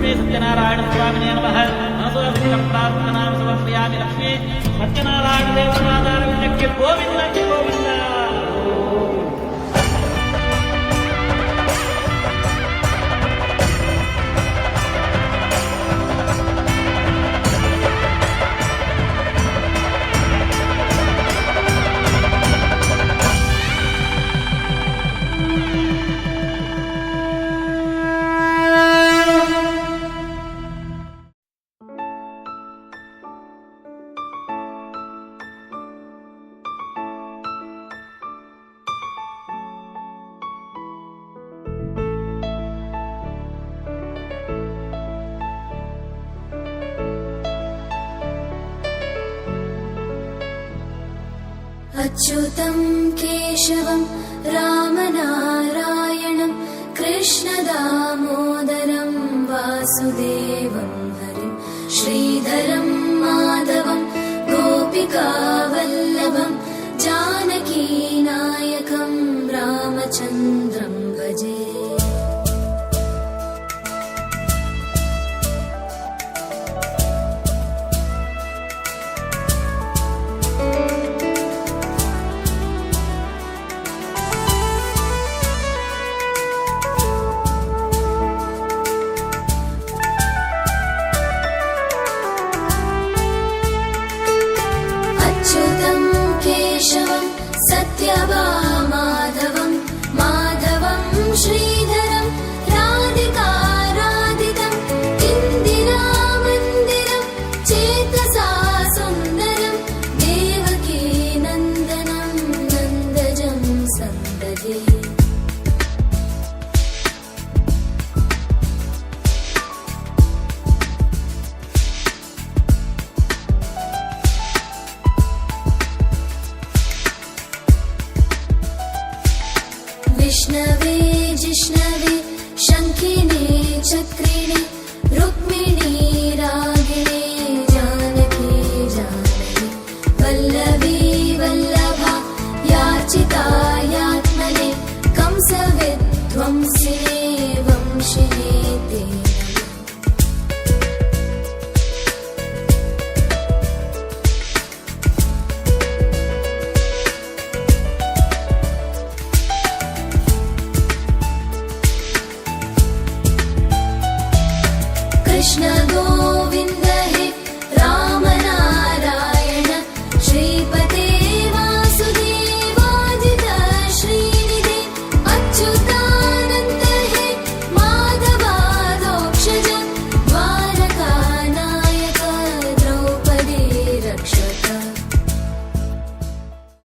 लक्ष्मी सत्यनारायण स्वामिने नमः मनसोऽहं प्रार्थनां समर्पयामि लक्ष्मी सत्यनारायण देवतादारविन्दक्के गोविन्दक्के गोविन्द अच्युतं केशवं रामनारायणं कृष्णदामोदरं वासुदेवं हरिं श्रीधरं माधवं गोपिकावल्लभं जानकीनायकं रामचन्द्रं भजे। सत्यभामाधवं माधवं श्रीधरं राधिकाराधितं इन्दिरामन्दिरं चेतसा सुन्दरं देवकी नन्दनं नन्दजं सन्ददे। विष्णवे जिष्णवे शङ्खिने चक्रिणे रुक्मिणी रागिणे जानकी जानकी वल्लभी वल्लभा याचिता यात्मने कंसविध्वंसिने वंशिने ते कृष्ण गो